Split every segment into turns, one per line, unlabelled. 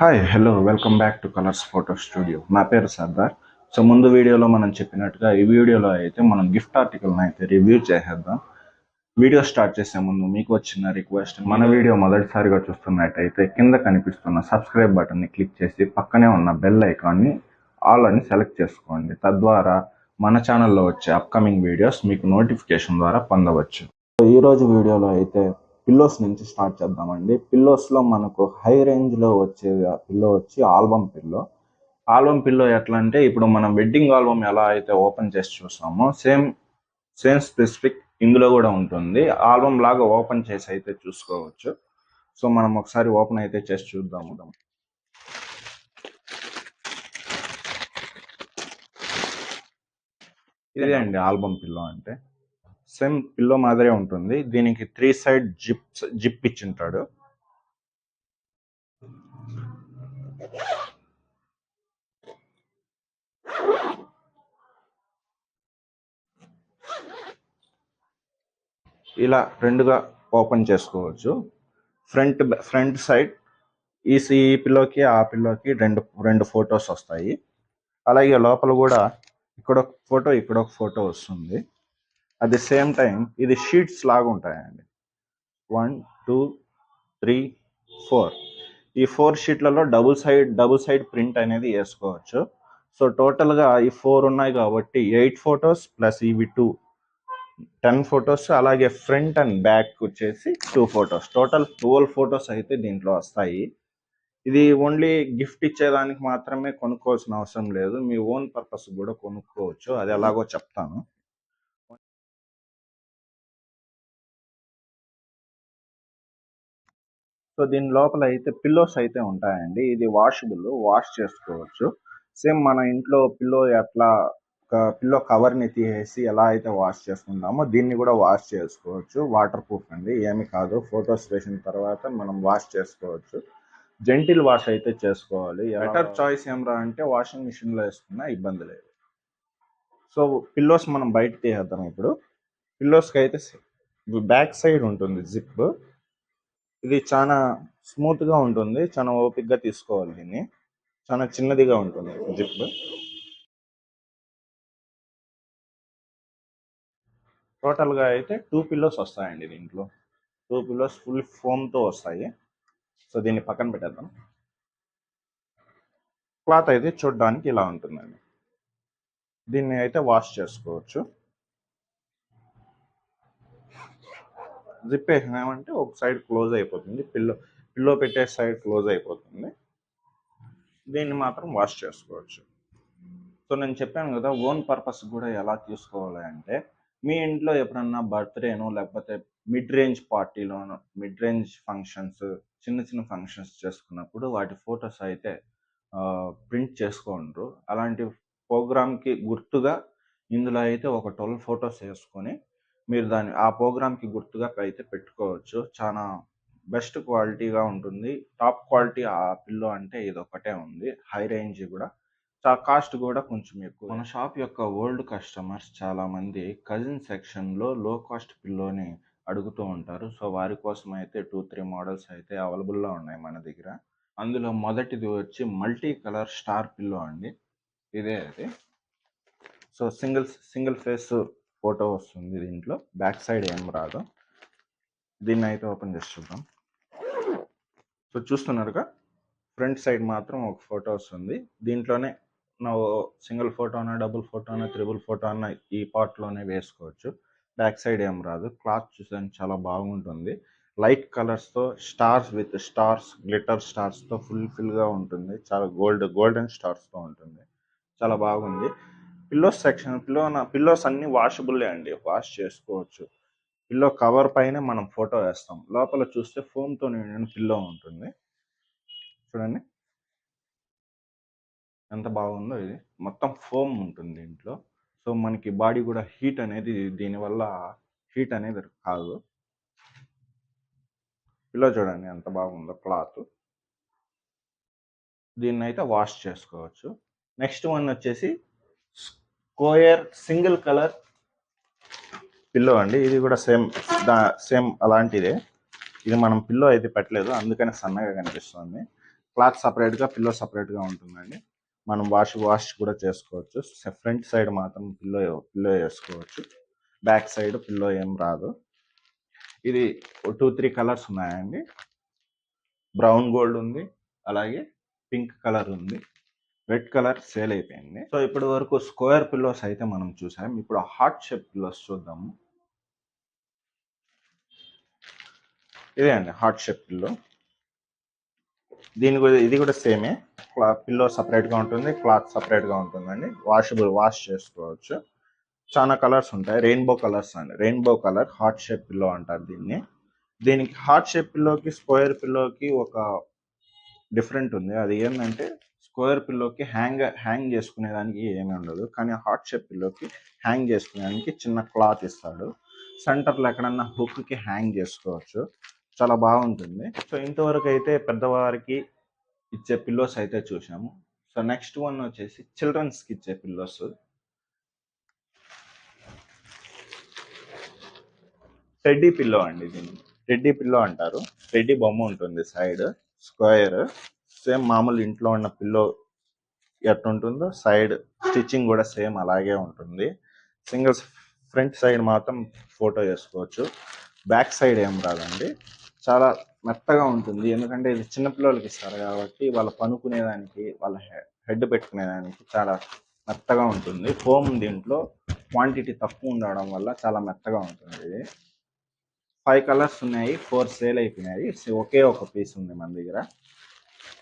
Hi hello welcome back to colours photo studio. నా పేరు Sardar. So ముందు వీడియోలో మనం చెప్పినట్టుగా ఈ వీడియోలో అయితే మనం గిఫ్ట్ ఆర్టికల్ని అయితే రివ్యూ చేసేద్దాం. వీడియో స్టార్ట్ చేసే ముందు మీకు వచ్చిన రిక్వెస్ట్, మన వీడియో మొదటిసారిగా చూస్తున్నట్టయితే కింద కనిపిస్తున్న సబ్స్క్రైబ్ బటన్ని క్లిక్ చేసి పక్కనే ఉన్న బెల్ ఐకాన్ని ఆల్ అని సెలెక్ట్ చేసుకోండి. తద్వారా మన ఛానల్లో వచ్చే అప్కమింగ్ వీడియోస్ మీకు నోటిఫికేషన్ ద్వారా పొందవచ్చు. ఈరోజు వీడియోలో అయితే పిల్లోస్ నుంచి స్టార్ట్ చేద్దామండి. పిల్లోస్లో మనకు హై రేంజ్లో వచ్చే పిల్లో వచ్చి ఆల్బమ్ పిల్లో. ఆల్బమ్ పిల్లో ఎట్లా అంటే ఇప్పుడు మనం వెడ్డింగ్ ఆల్బమ్ ఎలా అయితే ఓపెన్ చేసి చూస్తామో సేమ్ స్పెసిఫిక్ ఇందులో కూడా ఉంటుంది. ఆల్బమ్ లాగా ఓపెన్ చేసి అయితే చూసుకోవచ్చు. సో మనం ఒకసారి ఓపెన్ అయితే చేసి చూద్దాము. ఇదే అండి ఆల్బమ్ పిల్లో అంటే. సేమ్ పిల్లో మాదిరే ఉంటుంది. దీనికి 3 సైడ్ జిప్ ఇచ్చింటాడు. ఇలా రెండుగా ఓపెన్ చేసుకోవచ్చు. ఫ్రంట్ సైడ్ ఈ పిల్లోకి ఆ పిల్లోకి రెండు ఫొటోస్ వస్తాయి. అలాగే లోపల కూడా ఇక్కడ ఒక ఫోటో ఇక్కడ ఒక ఫోటో వస్తుంది. అట్ ది సేమ్ టైం ఇది షీట్స్ లాగా ఉంటాయండి. 1 2 3 4 ఈ 4 షీట్లలో డబుల్ సైడ్ ప్రింట్ అనేది వేసుకోవచ్చు. సో టోటల్గా ఈ 4 ఉన్నాయి కాబట్టి 8 ఫొటోస్ ప్లస్ ఇవి 10 ఫొటోస్, అలాగే ఫ్రంట్ అండ్ బ్యాక్ వచ్చేసి 2 ఫొటోస్, టోటల్ 12 ఫొటోస్ అయితే దీంట్లో వస్తాయి. ఇది ఓన్లీ గిఫ్ట్ ఇచ్చేదానికి మాత్రమే కొనుక్కోవాల్సిన అవసరం లేదు, మీ ఓన్ పర్పస్ కూడా కొనుక్కోవచ్చు. అది ఎలాగో చెప్తాను. సో దీని లోపల అయితే పిల్లోస్ అయితే ఉంటాయండి. ఇది వాషబుల్, వాష్ చేసుకోవచ్చు. సేమ్ మన ఇంట్లో పిల్లో ఎట్లా పిల్లో కవర్ని తీసేసి ఎలా అయితే వాష్ చేసుకుంటామో దీన్ని కూడా వాష్ చేసుకోవచ్చు. వాటర్ ప్రూఫ్ అండి, ఏమి కాదు. ఫొటోస్ వేసిన తర్వాత మనం వాష్ చేసుకోవచ్చు. జెంటిల్ వాష్ అయితే చేసుకోవాలి. బెటర్ చాయిస్ ఏమరా అంటే వాషింగ్ మిషన్లో వేసుకున్నా ఇబ్బంది లేదు. సో పిల్లోస్ మనం బయట తీసేద్దాం. ఇప్పుడు పిల్లోస్కి అయితే బ్యాక్ సైడ్ ఉంటుంది జిప్. ఇది చాలా స్మూత్గా ఉంటుంది, చాలా ఓపిక్గా తీసుకోవాలి. దీన్ని చాలా చిన్నదిగా ఉంటుంది జిప్. టోటల్గా అయితే 2 పిల్లోస్ వస్తాయండి దీంట్లో. 2 పిల్లోస్ ఫుల్ ఫోమ్తో వస్తాయి. సో దీన్ని పక్కన పెట్టేద్దాం. క్లాత్ అయితే చూడడానికి ఇలా ఉంటుందండి. దీన్ని అయితే వాష్ చేసుకోవచ్చు. జిప్ వేసినామంటే ఒక సైడ్ క్లోజ్ అయిపోతుంది, పిల్లో పెట్టే సైడ్ క్లోజ్ అయిపోతుంది. దీన్ని మాత్రం వాష్ చేసుకోవచ్చు. సో నేను చెప్పాను కదా, ఓన్ పర్పస్ కూడా ఎలా తీసుకోవాలి అంటే, మీ ఇంట్లో ఎప్పుడన్నా బర్త్డేనో లేకపోతే మిడ్ రేంజ్ ఫంక్షన్స్, చిన్న ఫంక్షన్స్ చేసుకున్నప్పుడు వాటి ఫొటోస్ అయితే ప్రింట్ చేసుకోండ్రు. అలాంటి ప్రోగ్రామ్కి గుర్తుగా ఇందులో అయితే ఒక 12 ఫొటోస్ వేసుకొని మీరు ఆ ప్రోగ్రామ్కి గుర్తుగా అయితే పెట్టుకోవచ్చు. చాలా బెస్ట్ క్వాలిటీగా ఉంటుంది. టాప్ క్వాలిటీ ఆ పిల్లో అంటే ఇది ఒకటే ఉంది. హై రేంజ్ కూడా, కాస్ట్ కూడా కొంచెం ఎక్కువ. మన షాప్ యొక్క ఓల్డ్ కస్టమర్స్ చాలామంది కజిన్ సెక్షన్లో లో కాస్ట్ పిల్లోని అడుగుతూ ఉంటారు. సో వారి కోసం అయితే 2-3 మోడల్స్ అయితే అవైలబుల్లో ఉన్నాయి మన దగ్గర. అందులో మొదటిది వచ్చి మల్టీ కలర్ స్టార్ పిల్లో అండి. ఇదే అది. సో సింగిల్ ఫేస్ ఫోటో వస్తుంది దీంట్లో, బ్యాక్ సైడ్ ఏం రాదు. దీన్ని అయితే ఓపెన్ చేసి చూద్దాం. సో చూస్తున్నారుగా, ఫ్రంట్ సైడ్ మాత్రం ఒక ఫోటో వస్తుంది. దీంట్లోనే నా సింగిల్ ఫోటో అన్న, డబుల్ ఫోటో అన్న, త్రిబుల్ ఫోటో అన్న ఈ పార్ట్లోనే వేసుకోవచ్చు. బ్యాక్ సైడ్ ఏం రాదు. క్లాత్ చూసానికి చాలా బాగుంటుంది. లైట్ కలర్స్తో స్టార్స్ గ్లిటర్ స్టార్స్తో ఫుల్గా ఉంటుంది. చాలా గోల్డెన్ స్టార్స్తో ఉంటుంది. చాలా బాగుంది. పిల్లోస్ అన్ని వాషబుల్లే అండి, వాష్ చేసుకోవచ్చు. పిల్లో కవర్ పైన మనం ఫోటో వేస్తాం, లోపల చూస్తే ఫోమ్తో నిండిన పిల్లో ఉంటుంది. చూడండి ఎంత బాగుందో. ఇది మొత్తం ఫోమ్ ఉంటుంది దీంట్లో. సో మనకి బాడీ కూడా హీట్ అనేది దీనివల్ల హీట్ అనేది కాదు. పిల్లో చూడండి ఎంత బాగుందో క్లాత్. దీన్ని అయితే వాష్ చేసుకోవచ్చు. నెక్స్ట్ వన్ వచ్చేసి స్క్వేర్ సింగిల్ కలర్ పిల్లో అండి. ఇది కూడా సేమ్ అలాంటిదే. ఇది మనం పిల్లో అయితే పెట్టలేదు, అందుకని సన్నగా కనిపిస్తుంది. క్లాత్ సపరేట్గా, పిల్లో సపరేట్గా ఉంటుందండి. మనం వాష్ కూడా చేసుకోవచ్చు. ఫ్రంట్ సైడ్ మాత్రం పిల్లో వేసుకోవచ్చు. బ్యాక్ సైడ్ పిల్లో ఏం రాదు. ఇది 2-3 కలర్స్ ఉన్నాయండి. బ్రౌన్ గోల్డ్ ఉంది, అలాగే పింక్ కలర్ ఉంది, రెడ్ కలర్ సేల్ అయిపోయింది. సో ఇప్పటి వరకు స్క్వేర్ పిల్లోస్ అయితే మనం చూసాం. ఇప్పుడు హార్ట్ షేప్ పిల్లోస్ చూద్దాము. ఇదే అండి హార్ట్ షేప్ పిల్లో. ఇది కూడా సేమే. పిల్లో సపరేట్గా ఉంటుంది, క్లాత్ సపరేట్గా ఉంటుందండి. వాష్ చేసుకోవచ్చు. చాలా కలర్స్ ఉంటాయి. రెయిన్బో కలర్స్ అండి. Rainbow colour heart shape pillow అంటారు దీన్ని. దీనికి హార్ట్ షేప్ పిల్లోకి స్క్వేర్ పిల్లోకి ఒక డిఫరెంట్ ఉంది. అది ఏంటంటే స్క్వేర్ పిల్లోకి హ్యాంగ్ చేసుకునేదానికి ఏమీ ఉండదు, కానీ హార్ట్ షేప్ పిల్లోకి హ్యాంగ్ చేసుకునేదానికి చిన్న క్లాత్ ఇస్తాడు. సెంటర్లో ఎక్కడన్నా హుక్కి హ్యాంగ్ చేసుకోవచ్చు. చాలా బాగుంటుంది. సో ఇంతవరకు అయితే పెద్దవారికి ఇచ్చే పిల్లోస్ అయితే చూసాము. సో నెక్స్ట్ వన్ వచ్చేసి చిల్డ్రన్స్కి ఇచ్చే పిల్లోస్. టెడ్డీ పిల్లో అండి. దీన్ని టెడ్డీ పిల్లో అంటారు. టెడ్డీ బొమ్మ ఉంటుంది సైడ్ స్క్వేర్. సేమ్ మామూలు ఇంట్లో ఉన్న పిల్లో ఎట్టుంటుందో సైడ్ స్టిచ్చింగ్ కూడా సేమ్ అలాగే ఉంటుంది. సింగిల్ ఫ్రంట్ సైడ్ మాత్రం ఫోటో వేసుకోవచ్చు. బ్యాక్ సైడ్ ఏం రాదండి. చాలా మెత్తగా ఉంటుంది, ఎందుకంటే ఇది చిన్నపిల్లలకి ఇస్తారు కాబట్టి వాళ్ళ పనుకునేదానికి, వాళ్ళ హెడ్ పెట్టుకునేదానికి చాలా మెత్తగా ఉంటుంది. ఫోమ్ దీంట్లో క్వాంటిటీ తక్కువ ఉండడం వల్ల చాలా మెత్తగా ఉంటుంది. ఇది 5 కలర్స్ ఉన్నాయి, 4 సేల్ అయిపోయినాయి. ఒకే ఒక పీస్ ఉంది మన దగ్గర.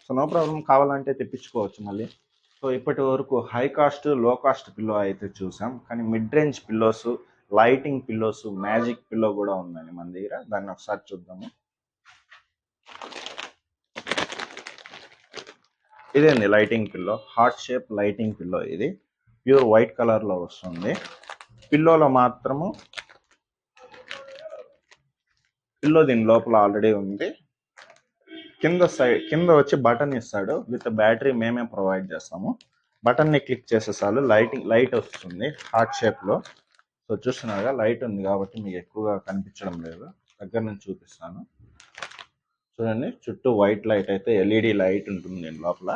సో నో ప్రాబ్లం, కావాలంటే తెప్పించుకోవచ్చు మళ్ళీ. సో ఇప్పటి వరకు high cost, low cost pillow అయితే చూసాం, కానీ mid range pillows, lighting pillows, magic pillow కూడా ఉందండి మన దగ్గర. దాన్ని ఒకసారి చూద్దాము. ఇదేండి lighting pillow, heart shape lighting pillow. ఇది ప్యూర్ వైట్ కలర్లో వస్తుంది. పిల్లోలో మాత్రము పిల్లో దీని లోపల ఆల్రెడీ ఉంది. కింద వచ్చి బటన్ ఇస్తాడు, విత్ బ్యాటరీ మేమే ప్రొవైడ్ చేస్తాము. బటన్ని క్లిక్ చేసే చాలు లైట్ వస్తుంది హార్ట్ షేప్లో. సో చూస్తున్నారుగా, లైట్ ఉంది కాబట్టి మీకు ఎక్కువగా కనిపించడం లేదు. దగ్గర నుంచి చూపిస్తాను చూడండి. చుట్టూ వైట్ లైట్ అయితే ఎల్ఈడి లైట్ ఉంటుంది దీని లోపల.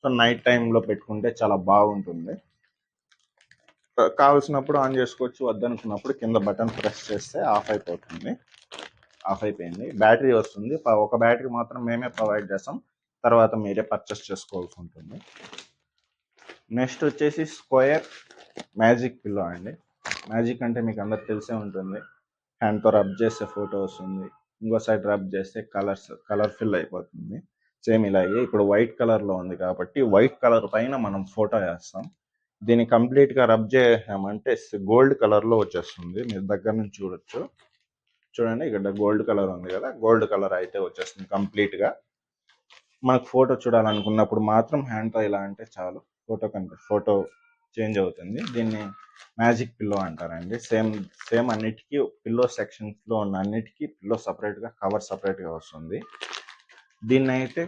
సో నైట్ టైంలో పెట్టుకుంటే చాలా బాగుంటుంది. కావాల్సినప్పుడు ఆన్ చేసుకోవచ్చు, వద్దనుకున్నప్పుడు కింద బటన్ ప్రెస్ చేస్తే ఆఫ్ అయిపోతుంది. ఆఫ్ అయిపోయింది. బ్యాటరీ వస్తుంది. ఒక బ్యాటరీ మాత్రం మేమే ప్రొవైడ్ చేస్తాం, తర్వాత మీరే పర్చేస్ చేసుకోవాల్సి ఉంటుంది. నెక్స్ట్ వచ్చేసి స్క్వేర్ మ్యాజిక్ పిల్లో అండి. మ్యాజిక్ అంటే మీకు అందరికి తెలిసే ఉంటుంది. హ్యాండ్తో రబ్ చేస్తే ఫోటో వస్తుంది, ఇంకో సైడ్ రబ్ చేస్తే కలర్ఫుల్ అయిపోతుంది. సేమ్ ఇలాగే ఇప్పుడు వైట్ కలర్లో ఉంది కాబట్టి వైట్ కలర్ పైన మనం ఫోటో వేస్తాం. దీన్ని కంప్లీట్గా రబ్ చేసామంటే గోల్డ్ కలర్లో వచ్చేస్తుంది. మీరు దగ్గర నుంచి చూడొచ్చు. చూడండి, ఇక్కడ గోల్డ్ కలర్ ఉంది కదా, గోల్డ్ కలర్ అయితే వచ్చేస్తుంది కంప్లీట్గా. మనకు ఫోటో చూడాలనుకున్నప్పుడు మాత్రం హ్యాండ్తో ఇలా అంటే చాలు, ఫోటో చేంజ్ అవుతుంది. దీన్ని మ్యాజిక్ పిల్లో అంటారండి. సేమ్ అన్నిటికీ పిల్లో సెక్షన్స్లో ఉన్న అన్నిటికీ పిల్లో సపరేట్గా, కవర్ సపరేట్గా వస్తుంది. దీన్ని అయితే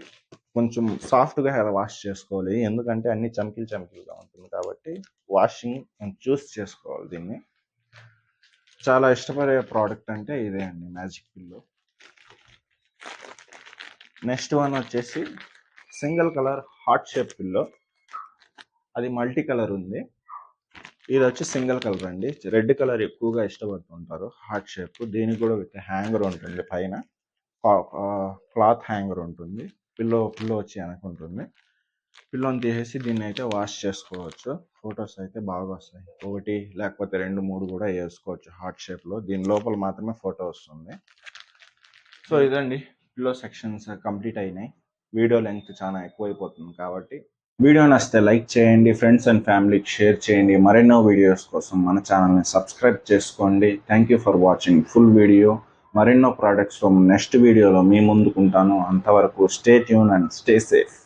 కొంచెం సాఫ్ట్గా వాష్ చేసుకోవాలి, ఎందుకంటే అన్ని చమ్కీలుగా ఉంటుంది కాబట్టి వాషింగ్ చూస్ చేసుకోవాలి. దీన్ని చాలా ఇష్టపడే ప్రోడక్ట్ అంటే ఇదే అండి, మ్యాజిక్ పిల్లో. నెక్స్ట్ వన్ వచ్చేసి single colour heart shape pillow. అది మల్టీ కలర్ ఉంది. ఇది వచ్చి సింగిల్ కలర్ అండి. రెడ్ కలర్ ఎక్కువగా ఇష్టపడుతుంటారు హార్ట్ షేప్. దీనికి కూడా విత్ హ్యాంగర్ ఉంటుంది, పైన క్లాత్ హ్యాంగర్ ఉంటుంది. పిల్లో వచ్చి వెనకుంటుంది. పిల్లోని తీసేసి దీన్ని అయితే వాష్ చేసుకోవచ్చు. ఫొటోస్ అయితే బాగా వస్తాయి. ఒకటి లేకపోతే 2-3 కూడా వేసుకోవచ్చు హార్ట్ షేప్లో. దీని లోపల మాత్రమే ఫోటో వస్తుంది. సో ఇదండి, పిల్లో సెక్షన్స్ కంప్లీట్ అయినాయి. వీడియో లెంగ్త్ చాలా ఎక్కువైపోతుంది కాబట్టి వీడియో నచ్చితే లైక్ చేయండి, ఫ్రెండ్స్ అండ్ ఫ్యామిలీకి షేర్ చేయండి. మరెన్నో వీడియోస్ కోసం మన ఛానల్ని సబ్స్క్రైబ్ చేసుకోండి. Thank you for watching full video. మరెన్నో ప్రోడక్ట్స్తో నెక్స్ట్ వీడియోలో మీ ముందుకుంటాను. అంతవరకు stay tune and stay safe.